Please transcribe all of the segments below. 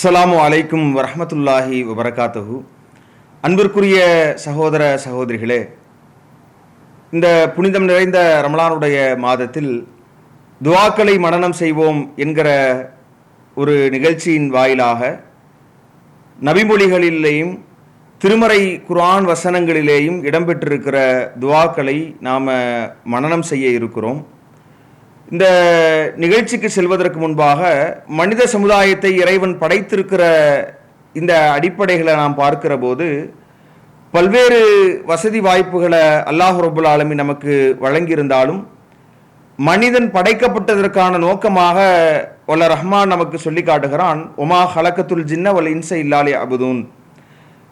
அஸ்ஸலாமு அலைக்கும் வரஹ்மத்துல்லாஹி வபரகாத்துஹு. அன்பிற்குரிய சகோதர சகோதரிகளே, இந்த புனிதம் நிறைந்த ரமலானுடைய மாதத்தில் துஆக்களை மனனம் செய்வோம் என்கிற ஒரு நிகழ்ச்சியின் வாயிலாக நபிமொழிகளிலேயும் திருமறை குர்ஆன் வசனங்களிலேயும் இடம்பெற்றிருக்கிற துஆக்களை நாம் மனனம் செய்ய இருக்கிறோம். இந்த நிகழ்ச்சிக்கு செல்வதற்கு முன்பாக மனித சமுதாயத்தை இறைவன் படைத்திருக்கிற இந்த அடிப்படைகளை நாம் பார்க்கிற போது பல்வேறு வசதி வாய்ப்புகளை அல்லாஹ் ரப்புல் ஆலமீன் நமக்கு வழங்கியிருந்தாலும் மனிதன் படைக்கப்பட்டதற்கான நோக்கமாக வல்ல ரஹ்மான் நமக்கு சொல்லி காட்டுகிறான், ஒமா ஹலக்கத்துல் ஜின்ன வல் இன்ச இல்லா லியஅபுதூன்.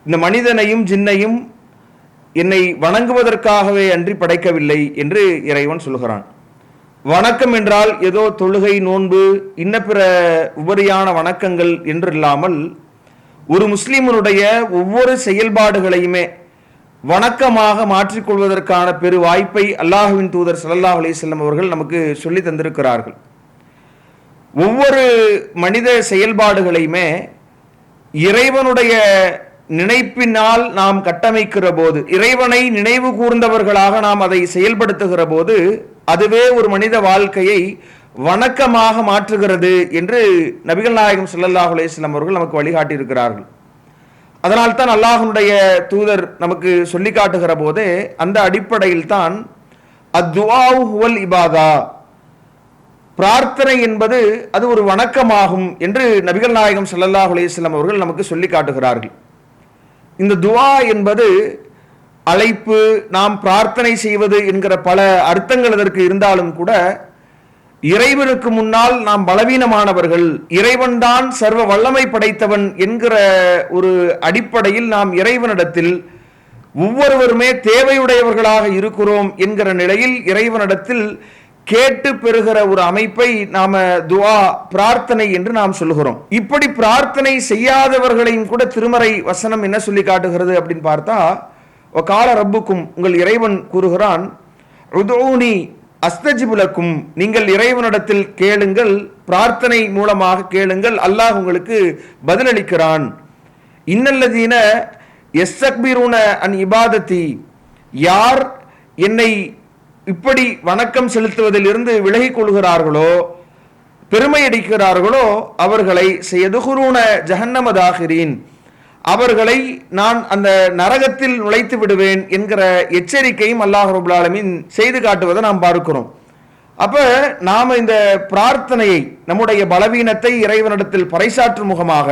இந்த மனிதனையும் ஜின்னையும் என்னை வணங்குவதற்காகவே அன்றி படைக்கவில்லை என்று இறைவன் சொல்கிறான். வணக்கம் என்றால் ஏதோ தொழுகை, நோன்பு, இன்ன பிற உபரியான வணக்கங்கள் என்று இல்லாமல் ஒரு முஸ்லிமனுடைய ஒவ்வொரு செயல்பாடுகளையுமே வணக்கமாக மாற்றிக்கொள்வதற்கான பெரு வாய்ப்பை அல்லாஹ்வின் தூதர் ஸல்லல்லாஹு அலைஹி வஸல்லம் அவர்கள் நமக்கு சொல்லி தந்திருக்கிறார்கள். ஒவ்வொரு மனித செயல்பாடுகளையுமே இறைவனுடைய நினைப்பினால் நாம் கட்டமைக்கிற போது, இறைவனை நினைவு கூர்ந்தவர்களாக நாம் அதை செயல்படுத்துகிற போது அதுவே ஒரு மனித வாழ்க்கையை வணக்கமாக மாற்றுகிறது என்று நபிகள் நாயகம் ஸல்லல்லாஹு அலைஹி வஸல்லம் அவர்கள் நமக்கு வழிகாட்டி இருக்கிறார்கள். அதனால்தான் அல்லாஹ்வுடைய தூதர் நமக்கு சொல்லி காட்டுகிற போதே அந்த அடிப்படையில் தான் அத்துஆஉ ஹுவல் இபாதா, பிரார்த்தனை என்பது அது ஒரு வணக்கமாகும் என்று நபிகள் நாயகம் ஸல்லல்லாஹு அலைஹி வஸல்லம் அவர்கள் நமக்கு சொல்லி காட்டுகிறார்கள். இந்த துஆ என்பது அழைப்பு, நாம் பிரார்த்தனை செய்வது என்கிற பல அர்த்தங்கள் அதற்கு இருந்தாலும் கூட இறைவனுக்கு முன்னால் நாம் பலவீனமானவர்கள், இறைவன்தான் சர்வ வல்லமை படைத்தவன் என்கிற ஒரு அடிப்படையில் நாம் இறைவனிடத்தில் ஒவ்வொருவருமே தேவையுடையவர்களாக இருக்கிறோம் என்கிற நிலையில் இறைவனிடத்தில் கேட்டு பெறுகிற ஒரு அமைப்பை நாம துஆ, பிரார்த்தனை என்று நாம் சொல்லுகிறோம். இப்படி பிரார்த்தனை செய்யாதவர்களையும் கூட திருமறை வசனம் என்ன சொல்லி காட்டுகிறது அப்படின்னு பார்த்தா, கால ரப்புக்கும், உங்கள் இறைவன் கூறுகிறான், உதுஊனி அஸ்தஜிபு லக்கும், நீங்கள் இறைவனிடத்தில் கேளுங்கள், பிரார்த்தனை மூலமாக கேளுங்கள், அல்லாஹ் உங்களுக்கு பதிலளிக்கிறான். இன்னல்லதீன யஸ்தக்பிரூன அன் இபாதத்தி, யார் என்னை இப்படி வணக்கம் செலுத்துவதில் இருந்து விலகிக் கொள்கிறார்களோ, பெருமை அடிக்கிறார்களோ, அவர்களை செய்யதுகுரூன ஜஹன்னம தாகிரீன், அவர்களை நான் அந்த நரகத்தில் நுழைத்து விடுவேன் என்கிற எச்சரிக்கையும் அல்லாஹ் ரப்புல் ஆலமீன் செய்து காட்டுவதை நாம் பார்க்கிறோம். அப்ப நாம இந்த பிரார்த்தனையை, நம்முடைய பலவீனத்தை இறைவனிடத்தில் பறைசாற்றும் முகமாக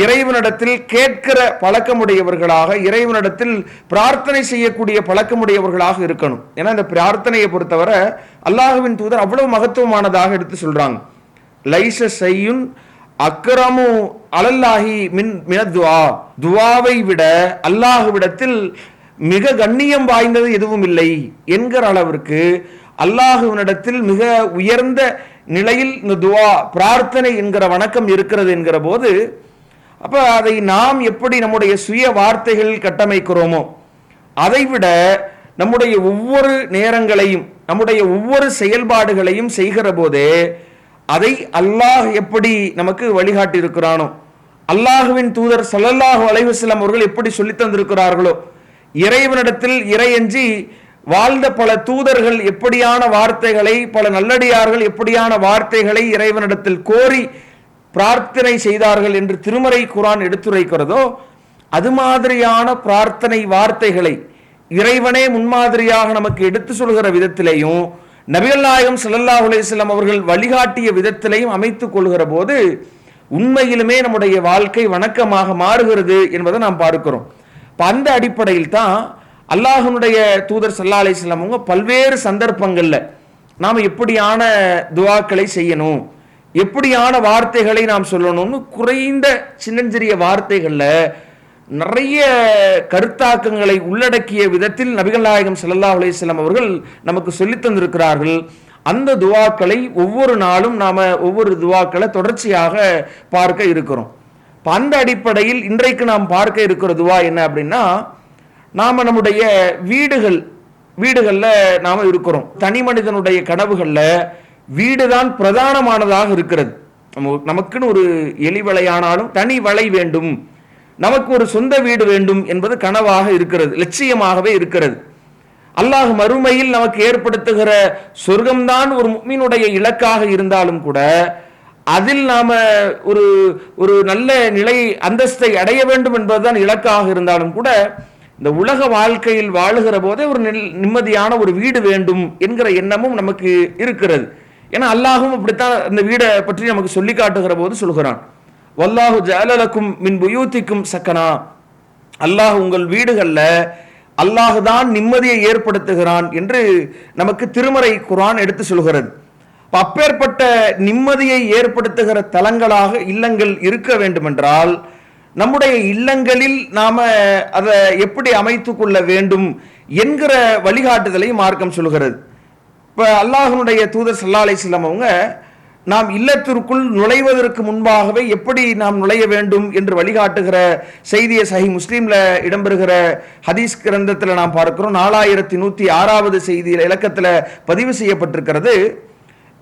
இறைவனிடத்தில் கேட்கிற பழக்கமுடையவர்களாக, இறைவனிடத்தில் பிரார்த்தனை செய்யக்கூடிய பழக்கமுடையவர்களாக இருக்கணும். ஏன்னா இந்த பிரார்த்தனையை பொறுத்தவரை அல்லாஹ்வின் தூதர் அவ்வளவு மகத்துவமானதாக எடுத்து சொல்றாங்க. லைஸ ஷையுன் அக்ரமு அலல்லாஹி மினத் துஆ, துஆவை விட அல்லாஹ்விடத்தில் மிக கண்ணியம் வாய்ந்தது எதுவும் இல்லை என்கிற அளவிற்கு அல்லாஹ்வினிடத்தில் மிக உயர்ந்த நிலையில் இந்த துஆ, பிரார்த்தனை என்கிற வணக்கம் இருக்கிறது என்கிற போது, அப்ப அதை நாம் எப்படி நம்முடைய சுய வார்த்தைகளில் கட்டமைக்கிறோமோ அதைவிட நம்முடைய ஒவ்வொரு நேரங்களையும், நம்முடைய ஒவ்வொரு செயல்பாடுகளையும் செய்கிற போதே அதை அல்லாஹ் எப்படி நமக்கு வழிகாட்டி இருக்கிறானோ, அல்லாஹுவின் தூதர் ஸல்லல்லாஹு அலைஹி வஸல்லம் அவர்கள் எப்படி சொல்லி தந்திருக்கிறார்களோ, இறைவனிடத்தில் இறையஞ்சி வாழ்ந்த பல தூதர்கள் எப்படியான வார்த்தைகளை, பல நல்லடியார்கள் எப்படியான வார்த்தைகளை இறைவனிடத்தில் கோரி பிரார்த்தனை செய்தார்கள் என்று திருமறை குர்ஆன் எடுத்துரைக்கிறதோ, அது மாதிரியான பிரார்த்தனை வார்த்தைகளை இறைவனே முன்மாதிரியாக நமக்கு எடுத்து சொல்கிற விதத்திலேயும் நபிகள் நாயகம் ஸல்லல்லாஹு அலைஹி வஸல்லம் அவர்கள் வழிகாட்டிய விதத்திலையும் அமைத்துக் கொள்கிற போது உண்மையிலுமே நம்முடைய வாழ்க்கை வணக்கமாக மாறுகிறது என்பதை நாம் பார்க்கிறோம். அந்த அடிப்படையில் தான் அல்லாஹ்வுடைய தூதர் ஸல்லல்லாஹு அலைஹி வஸல்லம் அவங்க பல்வேறு சந்தர்ப்பங்கள்ல நாம் எப்படியான துஆக்களை செய்யணும், எப்படியான வார்த்தைகளை நாம் சொல்லணும்னு குறைந்த சின்னஞ்சிறிய வார்த்தைகள்ல நிறைய கருத்தாக்கங்களை உள்ளடக்கிய விதத்தில் நபிகள் நாயகம் ஸல்லல்லாஹு அலைஹி வஸல்லம் அவர்கள் நமக்கு சொல்லி தந்திருக்கிறார்கள். அந்த துஆக்களை ஒவ்வொரு நாளும் நாம ஒவ்வொரு துஆக்களை தொடர்ச்சியாக பார்க்க இருக்கிறோம். அந்த அடிப்படையில் இன்றைக்கு நாம் பார்க்க இருக்கிற துஆ என்ன அப்படின்னா, நாம நம்முடைய வீடுகள்ல நாம இருக்கிறோம். தனி மனிதனுடைய கனவுகள்ல வீடுதான் பிரதானமானதாக இருக்கிறது. நமக்குன்னு ஒரு எலி வலையானாலும் தனி வலை வேண்டும், நமக்கு ஒரு சொந்த வீடு வேண்டும் என்பது கனவாக இருக்கிறது, லட்சியமாகவே இருக்கிறது. அல்லாஹ் மறுமையில் நமக்கு ஏற்படுத்துகிற சொர்க்கம்தான் ஒரு முஃமினுடைய இலக்காக இருந்தாலும் கூட, அதில் நாம ஒரு ஒரு நல்ல நிலை அந்தஸ்தை அடைய வேண்டும் என்பதுதான் இலக்காக இருந்தாலும் கூட, இந்த உலக வாழ்க்கையில் வாழுகிற போதே ஒரு நிம்மதியான ஒரு வீடு வேண்டும் என்கிற எண்ணமும் நமக்கு இருக்கிறது. ஏன்னா அல்லாஹும் அப்படித்தான் இந்த வீடை பற்றி நமக்கு சொல்லி காட்டுகிற போது சொல்கிறான், வல்லாஹு ஜஅலலக்கும் மின் புயூத்திக்கும் சக்கனா, அல்லாஹ் உங்கள் வீடுகள்ல அல்லாஹுதான் நிம்மதியை ஏற்படுத்துகிறான் என்று நமக்கு திருமறை குர்ஆன் எடுத்து சொல்கிறது. அப்பேற்பட்ட நிம்மதியை ஏற்படுத்துகிற தலங்களாக இல்லங்கள் இருக்க வேண்டும் என்றால், நம்முடைய இல்லங்களில் நாம அதை எப்படி அமைத்து கொள்ள வேண்டும் என்கிற வழிகாட்டுதலை மார்க்கம் சொல்கிறது. இப்போ அல்லாஹ்வுடைய தூதர் ஸல்லல்லாஹு அலைஹி வஸல்லம் அவங்க நாம் இல்லத்திற்குள் நுழைவதற்கு முன்பாகவே எப்படி நாம் நுழைய வேண்டும் என்று வழிகாட்டுகிற செய்தியை சஹீஹ் முஸ்லிம்ல இடம்பெறுகிற ஹதீஸ் கிரந்தத்தில் நாம் பார்க்கிறோம். 4106வது செய்தியில் இலக்கத்தில் பதிவு செய்யப்பட்டிருக்கிறது,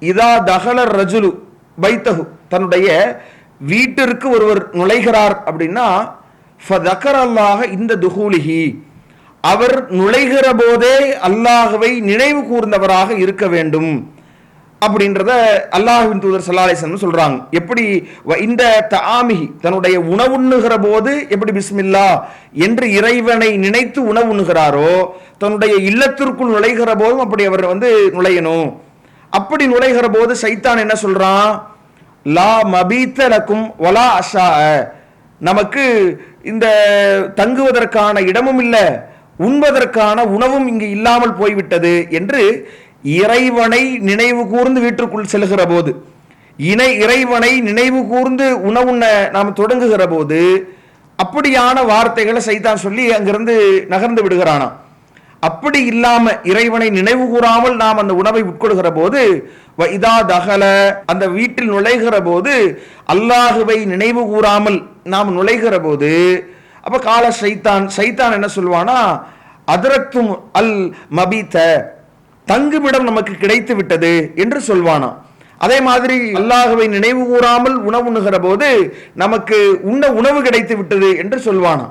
இதா தஹலர் ரஜுலு பைத்தஹு, தன்னுடைய வீட்டிற்கு ஒருவர் நுழைகிறார் அப்படின்னா, ஃபதக்கரல்லாஹ இந்த துஹூலிஹி, அவர் நுழைகிற போதே அல்லாஹ்வை நினைவு கூர்ந்தவராக இருக்க வேண்டும் அப்படின்றத அல்லாஹ்வின் தூதர் ஸல்லல்லாஹு அலைஹி வஸல்லம் சொல்றாங்க. எப்படி இந்த தஆமிஹி, தன்னுடைய உணவுண்ணுகிற போது எப்படி பிஸ்மில்லா என்று இறைவனை நினைத்து உணவுண்ணுகிறாரோ, தன்னுடைய இல்லத்திற்குள் நுழைகிற போதும் அப்படி அவர் நுழையணும். அப்படி நுழைகிற போது சைத்தான் என்ன சொல்றான், லா மபீத்த லக்கும் வலா அஷா, நமக்கு இந்த தங்குவதற்கான இடமும் இல்லை, உண்பதற்கான உணவும் இங்கு இல்லாமல் போய்விட்டது என்று இறைவனை நினைவு கூர்ந்து வீட்டிற்குள் செல்கிற போது, இறைவனை நினைவு கூர்ந்து உணவுண்ண நாம் தொடங்குகிற போது அப்படியான வார்த்தைகளை சைத்தான் சொல்லி அங்கிருந்து நகர்ந்து விடுகிறானா. அப்படி இல்லாம இறைவனை நினைவு கூறாமல் நாம் அந்த உணவை உட்கொள்கிற போது, இதா தகல, அந்த வீட்டில் நுழைகிற போது அல்லாஹுவை நினைவு கூறாமல் நாம் நுழைகிற போது, அப்ப கால சைத்தான் என்ன சொல்வானா, அதரத்தும் அல் மபீத்த, தங்குமிடம் நமக்கு கிடைத்து விட்டது என்று சொல்வானா. அதே மாதிரி அல்லாஹுவை நினைவு கூறாமல் உணவுண்ணுகிற போது நமக்கு உணவு கிடைத்து விட்டது என்று சொல்வானா.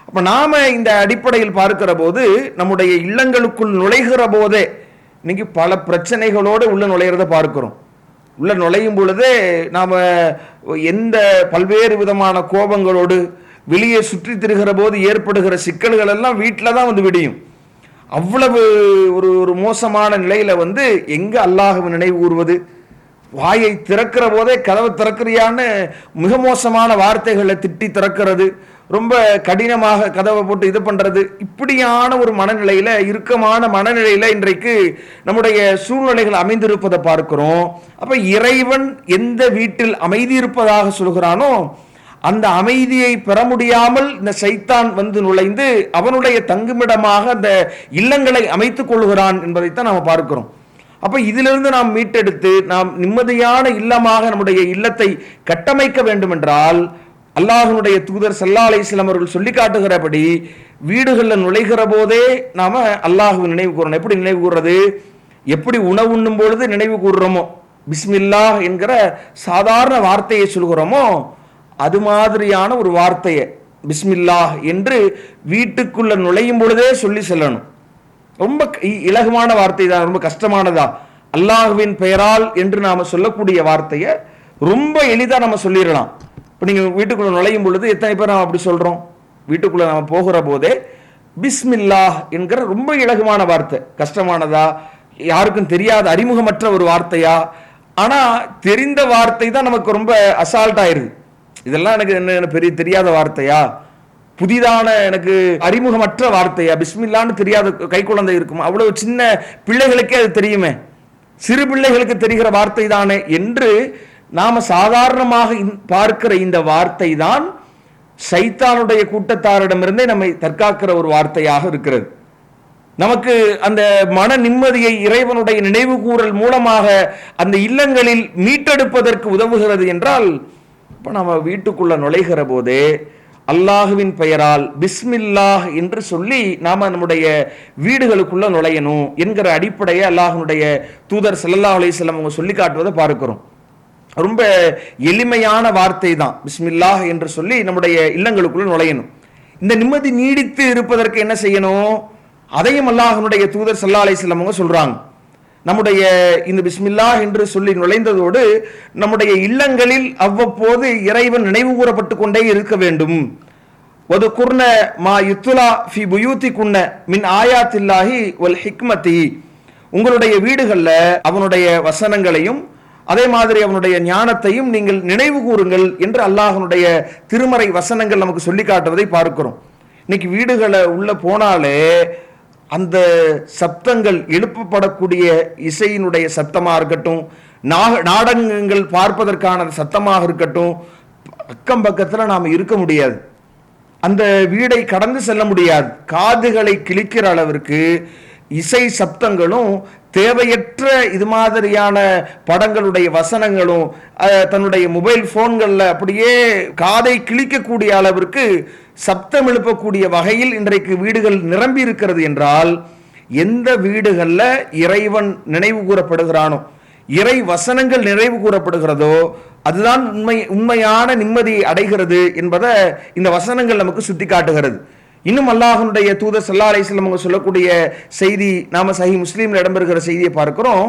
அப்ப நாம இந்த அடிப்படையில் பார்க்கிற போது, நம்முடைய இல்லங்களுக்குள் நுழைகிற போதே இன்னைக்கு பல பிரச்சனைகளோடு உள்ள நுழைகிறத பார்க்கிறோம். உள்ள நுழையும் பொழுதே நாம எந்த பல்வேறு விதமான கோபங்களோடு வெளியே சுற்றி திரிகிற போது ஏற்படுகிற சிக்கல்கள் எல்லாம் வீட்டில் தான் விடியும். அவ்வளவு ஒரு மோசமான நிலையில எங்க அல்லாஹ்வை நினைவு கூறுவது, வாயை திறக்கிற போதே கதவை திறக்கிறியான்னு மிக மோசமான வார்த்தைகளை திட்டி திறக்கிறது, ரொம்ப கடினமாக கதவை போட்டு இது பண்றது, இப்படியான ஒரு மனநிலையில, இறுக்கமான மனநிலையில இன்றைக்கு நம்முடைய சூழ்நிலைகள் அமைந்திருப்பதை பார்க்கிறோம். அப்ப இறைவன் எந்த வீட்டில் அமைதி இருப்பதாக சொல்கிறானோ, அந்த அமைதியை பெற முடியாமல் இந்த சைத்தான் நுழைந்து அவனுடைய தங்குமிடமாக அந்த இல்லங்களை அமைத்துக் கொள்கிறான் என்பதைத்தான் நாம் பார்க்கிறோம். அப்ப இதிலிருந்து நாம் மீட்டெடுத்து நாம் நிம்மதியான இல்லமாக நம்முடைய இல்லத்தை கட்டமைக்க வேண்டும் என்றால், அல்லாஹ்வுடைய தூதர் ஸல்லல்லாஹு அலைஹி வஸல்லம் அவர்கள் சொல்லி காட்டுகிறபடி வீடுகளில் நுழைகிற போதே நாம அல்லாஹ்வை நினைவு கூறணும். எப்படி நினைவு கூறுறது, எப்படி உணவு உண்ணும் பொழுது நினைவு கூறுறோமோ, பிஸ்மில்லாஹ் என்கிற சாதாரண வார்த்தையை சொல்கிறோமோ, அது மாதிரியான ஒரு வார்த்தையை பிஸ்மில்லாஹ் என்று வீட்டுக்குள்ள நுழையும் பொழுதே சொல்லி செல்லணும். ரொம்ப இலகுவான வார்த்தை தான், ரொம்ப கஷ்டமானதா? அல்லாஹ்வின் பெயரால் என்று நாம சொல்லக்கூடிய வார்த்தையை ரொம்ப எளிதா நம்ம சொல்லிடலாம். இப்போ நீங்க வீட்டுக்குள்ள நுழையும் பொழுது எத்தனை பேர் நாம் அப்படி சொல்றோம்? வீட்டுக்குள்ள நாம போகிற போதே பிஸ்மில்லாஹ் என்கிற ரொம்ப இலகுவான வார்த்தை கஷ்டமானதா? யாருக்கும் தெரியாத அறிமுகமற்ற ஒரு வார்த்தையா? ஆனா தெரிந்த வார்த்தை தான் நமக்கு ரொம்ப அசால்ட் ஆயிருது. இதெல்லாம் எனக்கு என்ன பெரிய தெரியாத வார்த்தையா, புதிதான எனக்கு அறிமுகமற்ற வார்த்தையா, பிஸ்மில்லான்னு தெரியாத கை குழந்தை இருக்குமா? அவ்வளவு சின்ன பிள்ளைகளுக்கே அது தெரியுமே, சிறு பிள்ளைகளுக்கு தெரிகிற வார்த்தை தானே என்று நாம சாதாரணமாக பார்க்கிற இந்த வார்த்தை தான் சைத்தானுடைய கூட்டத்தாரிடமிருந்தே நம்மை தற்காக்கிற ஒரு வார்த்தையாக இருக்கிறது. நமக்கு அந்த மன நிம்மதியை இறைவனுடைய நினைவு கூறல் மூலமாக அந்த இல்லங்களில் மீட்டெடுப்பதற்கு உதவுகிறது என்றால், இப்போ நம்ம வீட்டுக்குள்ள நுழைகிற போதே அல்லாஹுவின் பெயரால் பிஸ்மில்லாஹ் என்று சொல்லி நாம நம்முடைய வீடுகளுக்குள்ள நுழையணும் என்கிற அடிப்படையை அல்லாஹ்வுடைய தூதர் ஸல்லல்லாஹு அலைஹி வஸல்லம் அவங்க சொல்லி காட்டுவதை பார்க்கிறோம். ரொம்ப எளிமையான வார்த்தை தான் பிஸ்மில்லாஹ் என்று சொல்லி நம்முடைய இல்லங்களுக்குள்ள நுழையணும். இந்த நிம்மதி நீடித்து இருப்பதற்கு என்ன செய்யணும்? அதையும் அல்லாஹ்வுடைய தூதர் ஸல்லல்லாஹு அலைஹி வஸல்லம் அவங்க சொல்றாங்க. நம்முடைய இந்த பிஸ்மில்லாஹ் என்று சொல்லி நுழைந்ததோடு நம்முடைய இல்லங்களில் அவ்வப்போது இறைவன் நினைவு கூறப்பட்டு கொண்டே இருக்க வேண்டும். வதுகுர்ன மா யுத்லா ஃபி புயூதிகுன்ன மின் ஆயாத்தில்லாஹி வல் ஹிக்மதி, உங்களுடைய வீடுகளில் அவனுடைய வசனங்களையும் அதே மாதிரி அவனுடைய ஞானத்தையும் நீங்கள் நினைவு கூறுங்கள் என்று அல்லாஹ்வுடைய திருமறை வசனங்கள் நமக்கு சொல்லி காட்டுவதை பார்க்கிறோம். இன்னைக்கு வீடுகளை உள்ள போனாலே அந்த சப்தங்கள், எழுப்பப்படக்கூடிய இசையினுடைய சத்தமாக இருக்கட்டும், நாடகங்கள் பார்ப்பதற்கான சத்தமாக இருக்கட்டும், அக்கம் பக்கத்தில் நாம் இருக்க முடியாது, அந்த வீடை கடந்து செல்ல முடியாது. காதுகளை கிழிக்கிற அளவிற்கு இசை சப்தங்களும் தேவையற்ற இது மாதிரியான படங்களுடைய வசனங்களும் தன்னுடைய மொபைல் போன்களில் அப்படியே காதை கிழிக்கக்கூடிய அளவிற்கு சப்தம் எழுப்பக்கூடிய வகையில் இன்றைக்கு வீடுகள் நிரம்பி இருக்கிறது என்றால், எந்த வீடுகளில் இறைவன் நினைவு கூறப்படுகிறானோ, இறை வசனங்கள் நினைவு கூறப்படுகிறதோ அதுதான் உண்மையான நிம்மதியை அடைகிறது என்பதை இந்த வசனங்கள் நமக்கு சுட்டி காட்டுகிறது. இன்னும் அல்லாஹ்வுடைய தூதர் ஸல்லல்லாஹு அலைஹி வஸல்லம் அவங்க சொல்லக்கூடிய செய்தி, நாம சஹீஹ் முஸ்லிம்ல இடம்பெறுகிற செய்தியை பார்க்கிறோம்.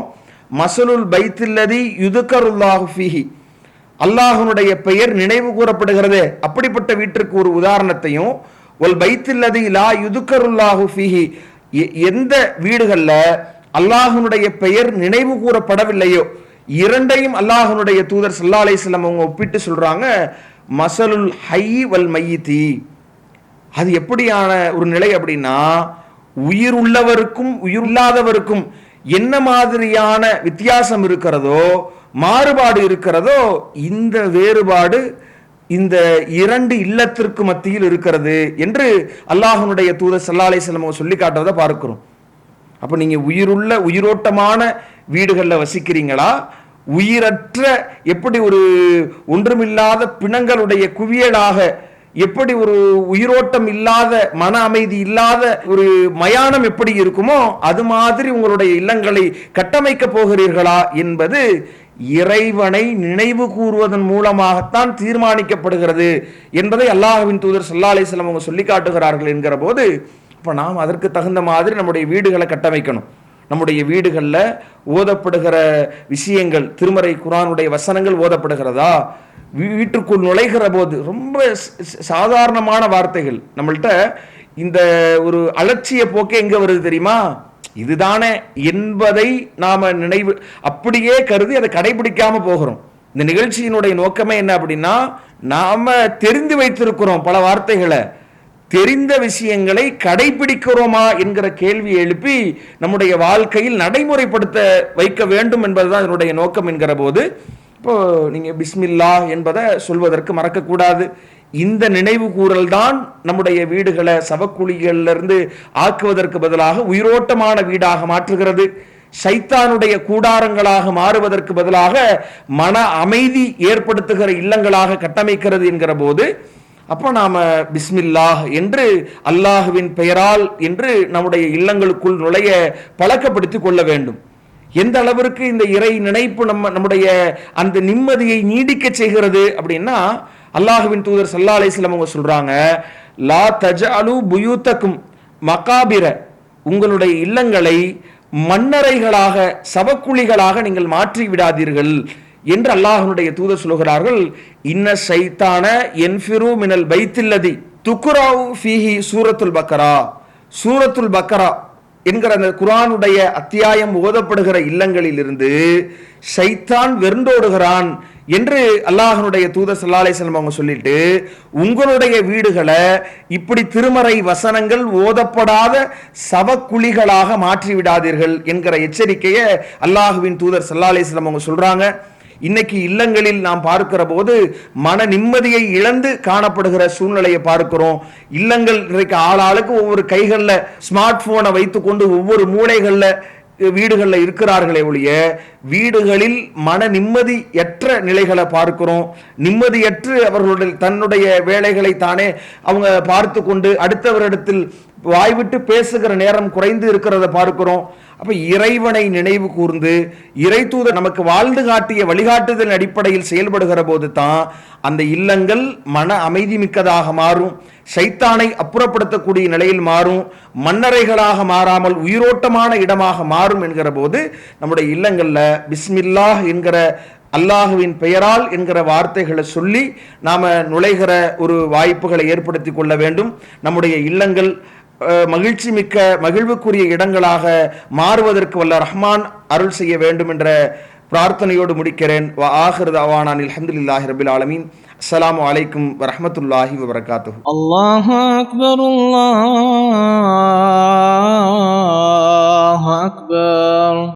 மஸலுல் பைத்தில்லதி யுதுக்கருல்லாஹு ஃபீஹி, அல்லாஹ்வுடைய பெயர் நினைவு கூறப்படுகிறது அப்படிப்பட்ட வீட்டிற்கு ஒரு உதாரணத்தையும், வல் பைத்தில்லதி லா யுதுக்கருல்லாஹு ஃபீஹி, எந்த வீடுகளில் அல்லாஹ்வுடைய பெயர் நினைவு கூறப்படவில்லையோ இரண்டையும் அல்லாஹ்வுடைய தூதர் ஸல்லல்லாஹு அலைஹி வஸல்லம் அவங்க ஒப்பிட்டு சொல்றாங்க. மஸலுல் ஹய்யி வல் மையிதி, அது எப்படியான ஒரு நிலை அப்படின்னா, உயிர் உள்ளவருக்கும் உயிர் இல்லாதவருக்கும் என்ன மாதிரியான வித்தியாசம் இருக்கிறதோ, மாறுபாடு இருக்கிறதோ, இந்த வேறுபாடு இந்த இரண்டு இல்லத்திற்கு மத்தியில் இருக்கிறது என்று அல்லாஹ்வுடைய தூதர் ஸல்லல்லாஹு அலைஹி வஸல்லம் சொல்லி காட்டுவதை பார்க்கிறோம். அப்ப நீங்க உயிருள்ள உயிரோட்டமான வீடுகளில் வசிக்கிறீங்களா, உயிரற்ற எப்படி ஒரு ஒன்றுமில்லாத பிணங்களுடைய குவியலாக, எப்படி ஒரு உயிரோட்டம் இல்லாத மன அமைதி இல்லாத ஒரு மயானம் எப்படி இருக்குமோ அது மாதிரி உங்களுடைய இல்லங்களை கட்டமைக்க போகிறீர்களா என்பது இறைவனை நினைவு கூறுவதன் மூலமாகத்தான் தீர்மானிக்கப்படுகிறது என்பதை அல்லாஹ்வின் தூதர் ஸல்லல்லாஹு அலைஹி வஸல்லம் அவங்க சொல்லி காட்டுகிறார்கள் என்கிற போது, இப்போ நாம் அதற்கு தகுந்த மாதிரி நம்முடைய வீடுகளை கட்டமைக்கணும். நம்முடைய வீடுகளில் ஓதப்படுகிற விஷயங்கள், திருமறை குர்ஆனுடைய வசனங்கள் ஓதப்படுகிறதா, வீட்டுக்குள் நுழைகிற போது ரொம்ப சாதாரணமான வார்த்தைகள், நம்மள்கிட்ட இந்த ஒரு அலட்சிய போக்கே எங்கே வருது தெரியுமா, இதுதானே என்பதை நாம் நினைவு அப்படியே கருதி அதை கடைபிடிக்காம போகிறோம். இந்த நிகழ்ச்சியினுடைய நோக்கமே என்ன அப்படின்னா, நாம் தெரிந்து வைத்திருக்கிறோம் பல வார்த்தைகளை, தெரிந்த விஷயங்களை கடைபிடிக்கிறோமா என்கிற கேள்வியை எழுப்பி நம்முடைய வாழ்க்கையில் நடைமுறைப்படுத்த வைக்க வேண்டும் என்பதுதான் என்னுடைய நோக்கம் என்கிற போது, இப்போ நீங்க பிஸ்மில்லா என்பதை சொல்வதற்கு மறக்கக்கூடாது. இந்த நினைவு கூறல் தான் நம்முடைய வீடுகளை சவக்குழிகளிலிருந்து ஆக்குவதற்கு பதிலாக உயிரோட்டமான வீடாக மாற்றுகிறது. சைத்தானுடைய கூடாரங்களாக மாறுவதற்கு பதிலாக மன அமைதி ஏற்படுத்துகிற இல்லங்களாக கட்டமைக்கிறது என்கிற போது, அப்போ நாம பிஸ்மில்லாஹ் என்று அல்லாஹுவின் பெயரால் என்று நம்முடைய இல்லங்களுக்குள் நுழைய பழக்கப்படுத்தி கொள்ள வேண்டும். எந்த அளவிற்கு இந்த இறை நினைப்பு நம்முடைய அந்த நிம்மதியை நீடிக்க செய்கிறது அப்படின்னா, அல்லாஹுவின் தூதர் ஸல்லல்லாஹு அலைஹி வஸல்லம் அவங்க சொல்றாங்க, லா தஜஅலு புயூத்தக்கும் மகாபிர, உங்களுடைய இல்லங்களை மண்ணறைகளாக சவக்குழிகளாக நீங்கள் மாற்றி விடாதீர்கள் என்று அல்லாஹ்வுடைய தூதர் சொல்கிறார்கள். இன்ன ஷைத்தான யன்ஃபிரு மினல் பைத்தில்லதி துக்ராஉ ஃபீஹி சூரத்துல் பக்கரா, சூரத்துல் பக்கரா என்கிற அந்த குர்ஆனுடைய அத்தியாயம் ஓதப்படுகிற இல்லங்களில் இருந்து ஷைத்தான் வெறுண்டோடுகிறான் என்று அல்லாஹ்வுடைய தூதர் ஸல்லல்லாஹு அலைஹி வஸல்லம் அவங்க சொல்லிட்டு, உங்களுடைய வீடுகளை இப்படி திருமறை வசனங்கள் ஓதப்படாத சவக்குழிகளாக மாற்றி விடாதீர்கள் என்கிற எச்சரிக்கையை அல்லாஹ்வின் தூதர் ஸல்லல்லாஹு அலைஹி வஸல்லம் அவங்க சொல்றாங்க. இன்னைக்கு இல்லங்களில் நாம் பார்க்கிற போது மன நிம்மதியை இழந்து காணப்படுகிற சூழ்நிலையை பார்க்கிறோம். இல்லங்கள் இன்றைக்கு ஆளாளுக்கு ஒவ்வொரு கைகளில் ஸ்மார்ட் போனை வைத்துக்கொண்டு ஒவ்வொரு மூலைகளில் வீடுகளில் இருக்கிறார்களே ஒழிய, வீடுகளில் மன நிம்மதியற்ற நிலைகளை பார்க்கிறோம். நிம்மதியற்று அவர்களுடைய தன்னுடைய வேலைகளை தானே அவங்க பார்த்து கொண்டு அடுத்தவரிடத்தில் வாய்விட்டு பேசுகிற நேரம் குறைந்து இருக்கிறத பார்க்கிறோம். அப்ப இறைவனை நினைவு கூர்ந்து இறை தூதர் நமக்கு வாழ்ந்து காட்டிய வழிகாட்டுதல் அடிப்படையில் செயல்படுகிற போது தான் அந்த இல்லங்கள் மன அமைதி மிக்கதாக மாறும், சைத்தானை அப்புறப்படுத்தக்கூடிய நிலையில் மாறும், மண்ணறைகளாக மாறாமல் உயிரோட்டமான இடமாக மாறும் என்கிற போது நம்முடைய இல்லங்கள்ல பிஸ்மில்லாஹ் என்கிற அல்லாஹுவின் பெயரால் என்கிற வார்த்தைகளை சொல்லி நாம நுழைகிற ஒரு வாய்ப்புகளை ஏற்படுத்தி கொள்ள வேண்டும். நம்முடைய இல்லங்கள் மகிழ்ச்சி மிக்க மகிழ்வுக்குரிய இடங்களாக மாறுவதற்கு வல்ல ரஹ்மான் அருள் செய்ய வேண்டும் என்ற பிரார்த்தனையோடு முடிக்கிறேன். வ ஆகிரு தஅவானா அல்ஹம்துலில்லாஹி ரப்பில் ஆலமீன். அஸ்ஸலாமு அலைக்கும் வரஹ்மத்துல்லாஹி வபரகாத்துஹு. அல்லாஹு அக்பர், அல்லாஹு அக்பர்.